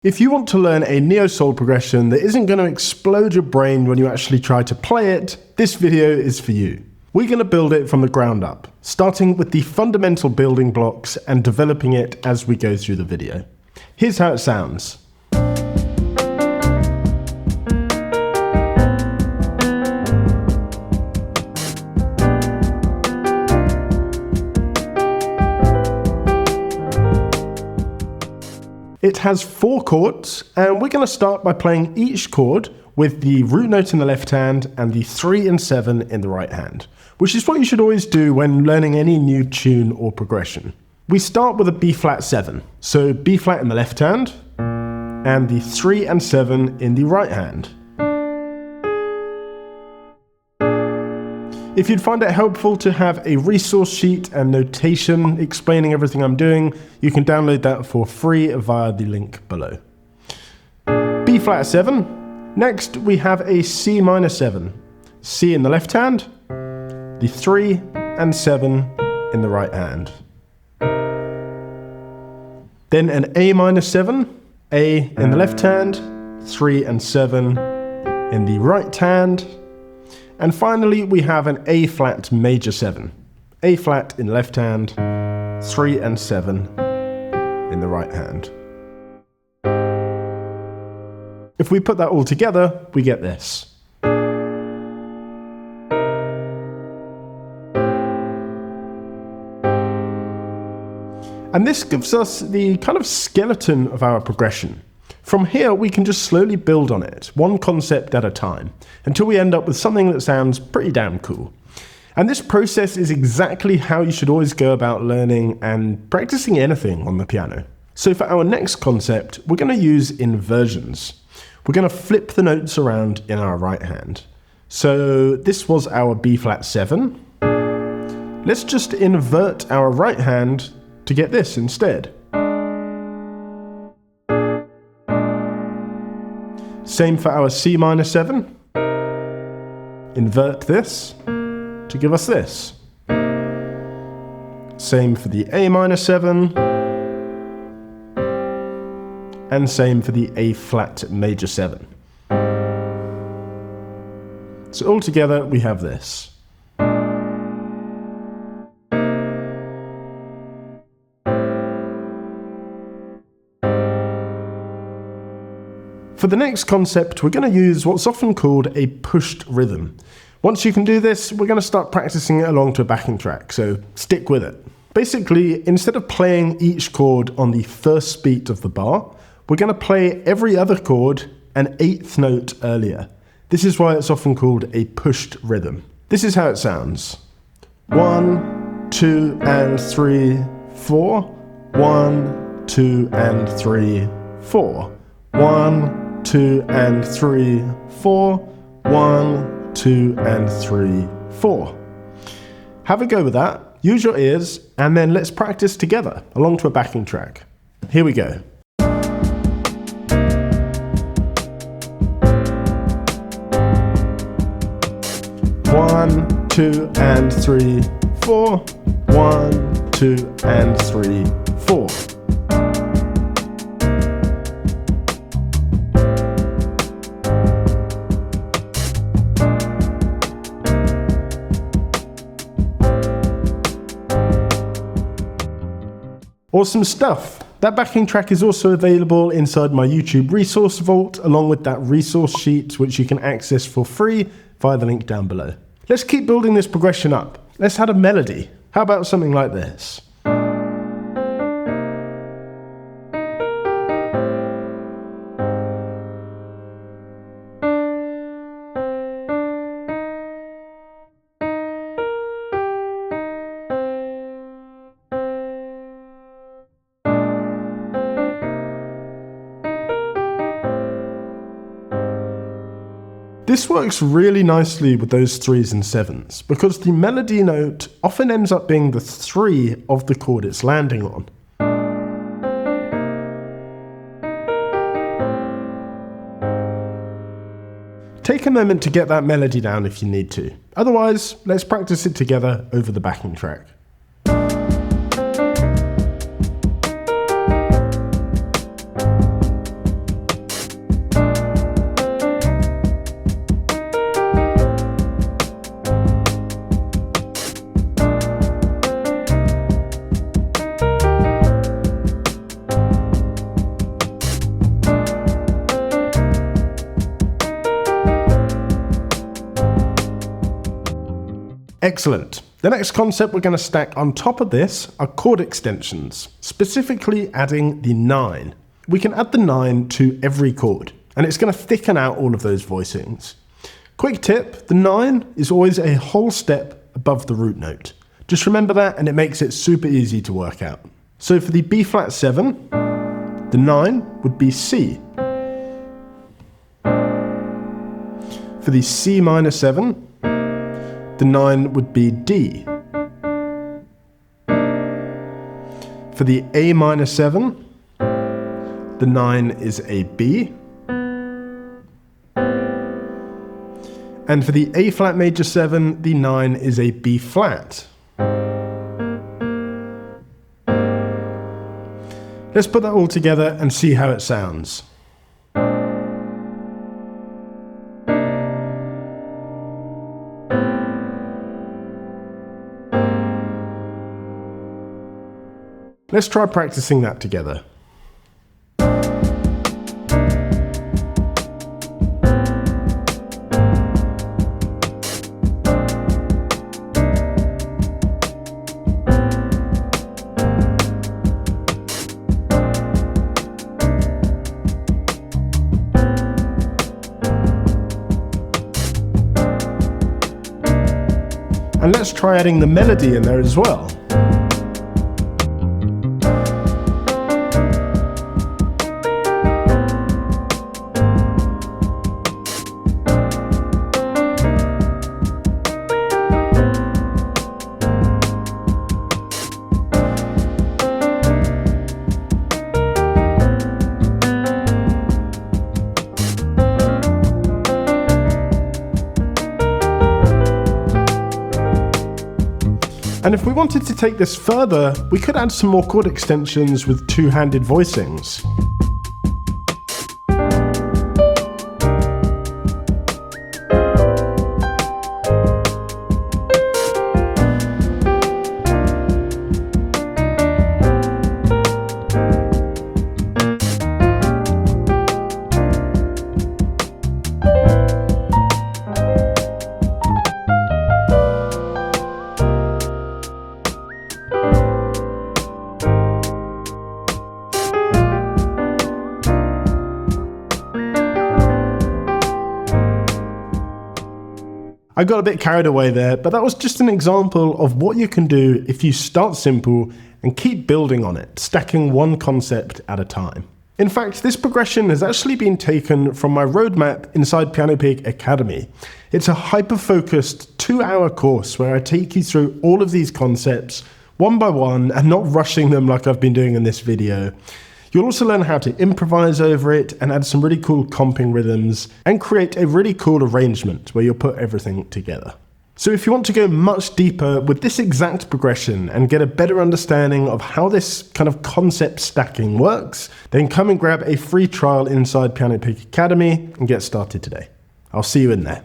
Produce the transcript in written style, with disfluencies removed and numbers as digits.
If you want to learn a neo-soul progression that isn't going to explode your brain when you actually try to play it, this video is for you. We're going to build it from the ground up, starting with the fundamental building blocks and developing it as we go through the video. Here's how it sounds. It has 4 chords, and we're going to start by playing each chord with the root note in the left hand and the 3 and 7 in the right hand, which is what you should always do when learning any new tune or progression. We start with a B flat 7, so B flat in the left hand and the 3 and 7 in the right hand. If you'd find it helpful to have a resource sheet and notation explaining everything I'm doing, you can download that for free via the link below. B flat 7. Next we have a C minor 7. C in the left hand, the 3 and 7 in the right hand. Then an A minor 7, A in the left hand, 3 and 7 in the right hand. And finally, we have an A flat major 7. A flat in the left hand, 3 and 7 in the right hand. If we put that all together, we get this. And this gives us the kind of skeleton of our progression. From here, we can just slowly build on it, one concept at a time, until we end up with something that sounds pretty damn cool. And this process is exactly how you should always go about learning and practicing anything on the piano. So for our next concept, we're going to use inversions. We're going to flip the notes around in our right hand. So this was our B flat 7. Let's just invert our right hand to get this instead. Same for our C minor 7. Invert this to give us this. Same for the A minor 7. And same for the A flat major 7. So all together we have this. For the next concept, we're going to use what's often called a pushed rhythm. Once you can do this, we're going to start practicing it along to a backing track, so stick with it. Basically, instead of playing each chord on the first beat of the bar, we're going to play every other chord an 8th note earlier. This is why it's often called a pushed rhythm. This is how it sounds. 1, 2 and 3, 4. 1, 2 and 3, 4. 1, 2 and 3, 4. 1, 2 and 3, 4. Have a go with that, use your ears, and then let's practice together along to a backing track. Here we go. One, 2 and 3, 4. 1, 2 and 3, 4. Awesome stuff. That backing track is also available inside my YouTube resource vault, along with that resource sheet, which you can access for free via the link down below. Let's keep building this progression up. Let's add a melody. How about something like this? This works really nicely with those 3s and 7s, because the melody note often ends up being the 3 of the chord it's landing on. Take a moment to get that melody down if you need to. Otherwise, let's practice it together over the backing track. Excellent. The next concept we're going to stack on top of this are chord extensions, specifically adding the 9. We can add the 9 to every chord, and it's going to thicken out all of those voicings. Quick tip, the 9 is always a whole step above the root note. Just remember that, and it makes it super easy to work out. So for the B flat 7, the 9 would be C. For the C minor 7, the 9 would be D. For the A minor 7, the 9 is a B. And for the A flat major 7, the 9 is a B flat. Let's put that all together and see how it sounds. Let's try practicing that together. And let's try adding the melody in there as well. And if we wanted to take this further, we could add some more chord extensions with two-handed voicings. I got a bit carried away there, but that was just an example of what you can do if you start simple and keep building on it, stacking one concept at a time. In fact, this progression has actually been taken from my roadmap inside PianoPig Academy. It's a hyper-focused 2-hour course where I take you through all of these concepts one by one and not rushing them like I've been doing in this video. You'll also learn how to improvise over it and add some really cool comping rhythms and create a really cool arrangement where you'll put everything together. So if you want to go much deeper with this exact progression and get a better understanding of how this kind of concept stacking works, then come and grab a free trial inside PianoPig Academy and get started today. I'll see you in there.